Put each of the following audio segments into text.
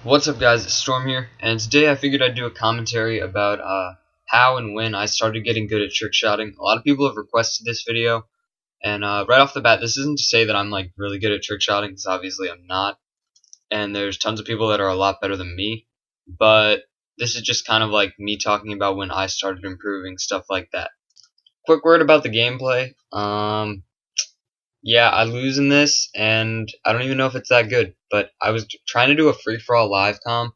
What's up, guys? It's Storm here, and today I figured I'd do a commentary about how and when I started getting good at trick shotting. A lot of people have requested this video, and right off the bat, this isn't to say that I'm like really good at trick shotting, because obviously I'm not, and there's tons of people that are a lot better than me, but this is just kind of like me talking about when I started improving, stuff like that. Quick word about the gameplay. Yeah, I lose in this, and I don't even know if it's that good, but I was trying to do a free-for-all live com,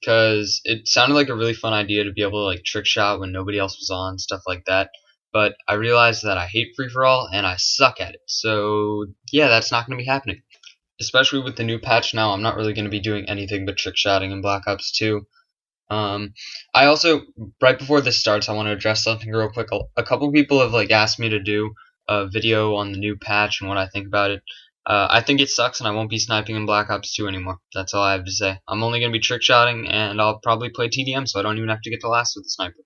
because it sounded like a really fun idea to be able to like trick shot when nobody else was on, stuff like that. But I realized that I hate free for all and I suck at it. So yeah, that's not going to be happening. Especially with the new patch now, I'm not really going to be doing anything but trick shotting in Black Ops 2. I also, right before this starts, I want to address something real quick. A couple people have like asked me to do a video on the new patch and what I think about it. I think it sucks, and I won't be sniping in Black Ops 2 anymore. That's all I have to say. I'm only going to be trick shotting, and I'll probably play TDM, so I don't even have to get the last with the sniper.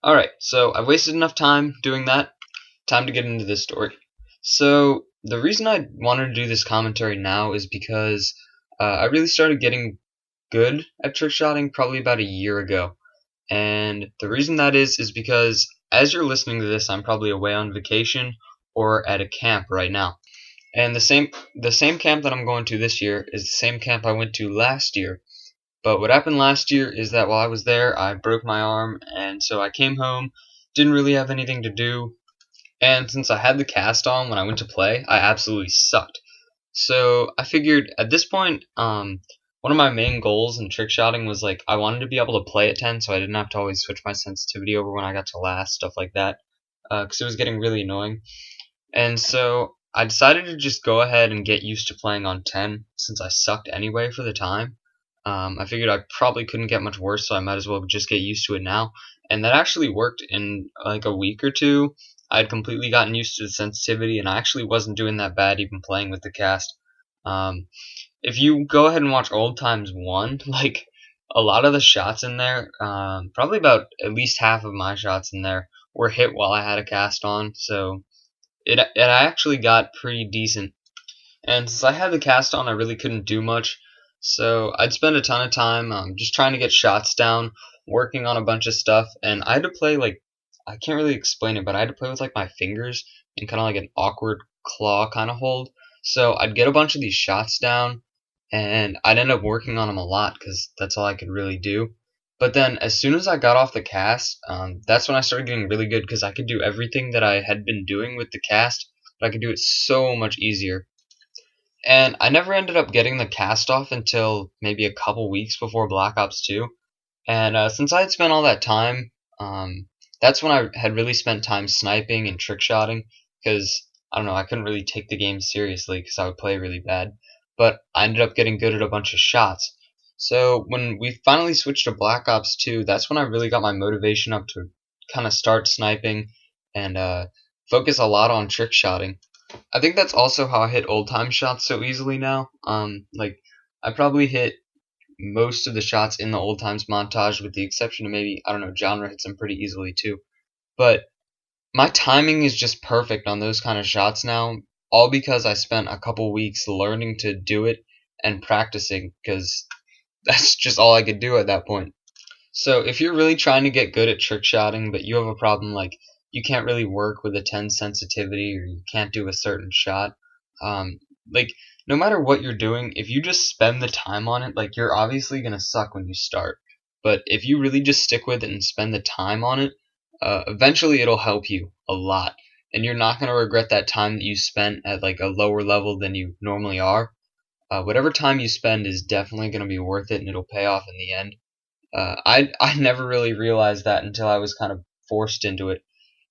Alright, so I've wasted enough time doing that. Time to get into this story. So, the reason I wanted to do this commentary now is because I really started getting good at trick shotting probably about a year ago. And the reason that is because as you're listening to this, I'm probably away on vacation or at a camp right now. And the same camp that I'm going to this year is the same camp I went to last year. But what happened last year is that while I was there, I broke my arm, and so I came home, didn't really have anything to do, and since I had the cast on when I went to play, I absolutely sucked. So I figured at this point, one of my main goals in trick shotting was like I wanted to be able to play at 10, so I didn't have to always switch my sensitivity over when I got to last, stuff like that, because it was getting really annoying. And so I decided to just go ahead and get used to playing on 10 since I sucked anyway for the time. I figured I probably couldn't get much worse, so I might as well just get used to it now. And that actually worked in like a week or two. I had completely gotten used to the sensitivity, and I actually wasn't doing that bad even playing with the cast. Um, if you go ahead and watch Old Times 1, like a lot of the shots in there, probably about at least half of my shots in there were hit while I had a cast on, so it actually got pretty decent. And since I had the cast on, I really couldn't do much. So I'd spend a ton of time just trying to get shots down, working on a bunch of stuff, and I had to play like I can't really explain it, but I had to play with like my fingers in kind of like an awkward claw kind of hold. So I'd get a bunch of these shots down, and I'd end up working on them a lot because that's all I could really do. But then as soon as I got off the cast, that's when I started getting really good because I could do everything that I had been doing with the cast, but I could do it so much easier. And I never ended up getting the cast off until maybe a couple weeks before Black Ops 2. And since I had spent all that time, that's when I had really spent time sniping and trick shotting because I don't know, I couldn't really take the game seriously because I would play really bad. But I ended up getting good at a bunch of shots. So when we finally switched to Black Ops 2, that's when I really got my motivation up to kind of start sniping and focus a lot on trick shotting. I think that's also how I hit old time shots so easily now. Like I probably hit most of the shots in the old times montage, with the exception of maybe I don't know, genre hits them pretty easily too. But my timing is just perfect on those kind of shots now, all because I spent a couple weeks learning to do it and practicing, because that's just all I could do at that point. So if you're really trying to get good at trick shotting, but you have a problem like you can't really work with a 10 sensitivity, or you can't do a certain shot, like no matter what you're doing, if you just spend the time on it, like you're obviously gonna suck when you start. But if you really just stick with it and spend the time on it, eventually it'll help you a lot, and you're not gonna regret that time that you spent at like a lower level than you normally are. Whatever time you spend is definitely gonna be worth it, and it'll pay off in the end. I never really realized that until I was kind of forced into it.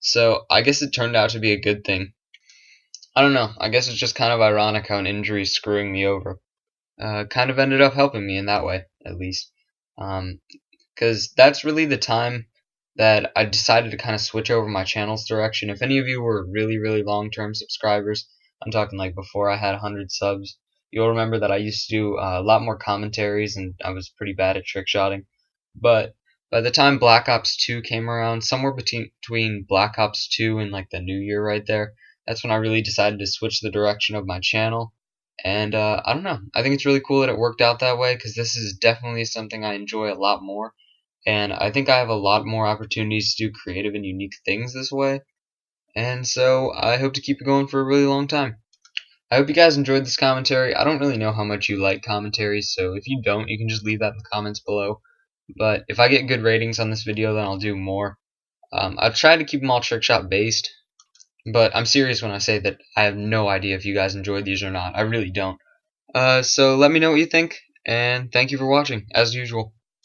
So I guess it turned out to be a good thing. I don't know. I guess it's just kind of ironic how an injury is screwing me over. Kind of ended up helping me in that way, at least. Because that's really the time that I decided to kind of switch over my channel's direction. If any of you were really, really long-term subscribers, I'm talking like before I had 100 subs, you'll remember that I used to do a lot more commentaries, and I was pretty bad at trick shotting. But by the time Black Ops 2 came around, somewhere between Black Ops 2 and like the new year right there, that's when I really decided to switch the direction of my channel. And I don't know. I think it's really cool that it worked out that way because this is definitely something I enjoy a lot more. And I think I have a lot more opportunities to do creative and unique things this way. And so I hope to keep it going for a really long time. I hope you guys enjoyed this commentary. I don't really know how much you like commentaries, so if you don't, you can just leave that in the comments below. But if I get good ratings on this video, then I'll do more. I've tried to keep them all trickshot based, but I'm serious when I say that I have no idea if you guys enjoyed these or not. I really don't. So let me know what you think, and thank you for watching, as usual.